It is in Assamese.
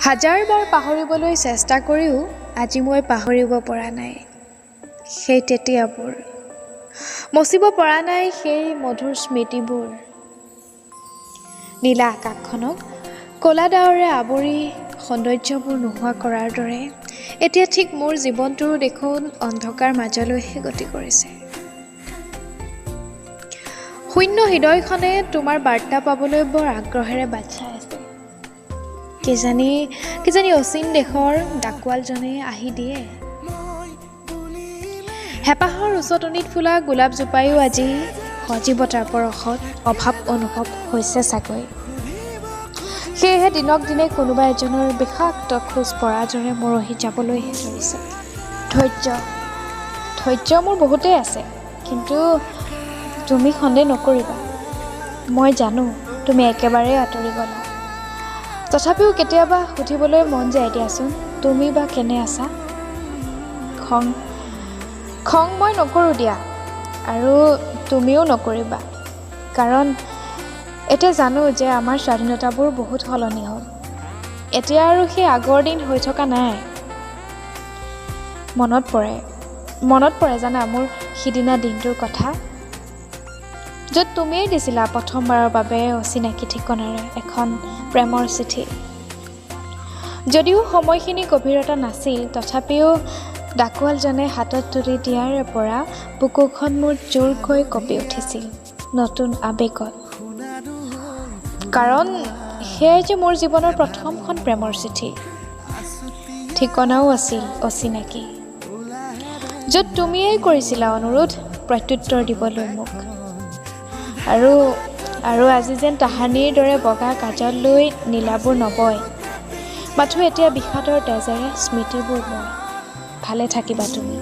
হাজাৰবাৰ পাহৰিবলৈ চেষ্টা কৰিও আজি মই পাহৰিব পৰা নাই সেই তেতিয়াবোৰ, মচিব পৰা নাই সেই মধুৰ স্মৃতিবোৰ। নীলা আকাশখনক ক'লা ডাৱৰে আৱৰি সৌন্দৰ্যবোৰ নোহোৱা কৰাৰ দৰে এতিয়া ঠিক মোৰ জীৱনটোৰো দেখোন অন্ধকাৰ মাজলৈহে গতি কৰিছে। শূন্য হৃদয়খনে তোমাৰ বাৰ্তা পাবলৈ বৰ আগ্ৰহেৰে বাট চাই আছে। কিজানি অচিন দেশৰ ডাকুৱালজনে আহি দিয়ে। হেঁপাহৰ উচটনিত ফুলা গোলাপজোপায়ো আজি সজীৱতাৰ পৰশত অভাৱ অনুভৱ হৈছে চাগৈ। সেয়েহে দিনক দিনে কোনোবা এজনৰ বিষাক্ত খোজ পৰাৰ দৰে মৰহি যাবলৈহে ধৰিছে। ধৈৰ্য মোৰ বহুতেই আছে, কিন্তু তুমি সন্দেহ নকৰিবা, মই জানো তুমি একেবাৰে আঁতৰি গ'লা। তথাপিও কেতিয়াবা সুধিবলৈ মন যায় দিয়াচোন, তুমি বা কেনে আছা? খং মই নকৰোঁ দিয়া, আৰু তুমিও নকৰিবা, কাৰণ এতিয়া জানো যে আমাৰ স্বাধীনতাবোৰ বহুত সলনি হ'ল। এতিয়া আৰু সেই আগৰ দিন হৈ থকা নাই। মনত পৰে জানা মোৰ সিদিনা দিনটোৰ কথা, য'ত তুমিয়েই দিছিলা প্ৰথমবাৰৰ বাবে অচিনাকি ঠিকনাৰে এখন প্ৰেমৰ চিঠি। যদিও সময়খিনি গভীৰতা নাছিল, তথাপিও ডাকুৱালজনে হাতত তুলি দিয়াৰ পৰা বুকুখন মোৰ জোৰকৈ কঁপি উঠিছিল নতুন আৱেগত। কাৰণ সেয়াই যে মোৰ জীৱনৰ প্ৰথমখন প্ৰেমৰ চিঠি। ঠিকনাও আছিল অচিনাকি, য'ত তুমিয়েই কৰিছিলা অনুৰোধ প্ৰত্যুত্তৰ দিবলৈ মোক। আৰু আজি যেন তাহানিৰ দৰে বগা কাজল লৈ নীলাবোৰ নবয়, মাথো এতিয়া বিষাদৰ তেজেৰে স্মৃতিবোৰ বয়। ভালে থাকিবা তুমি।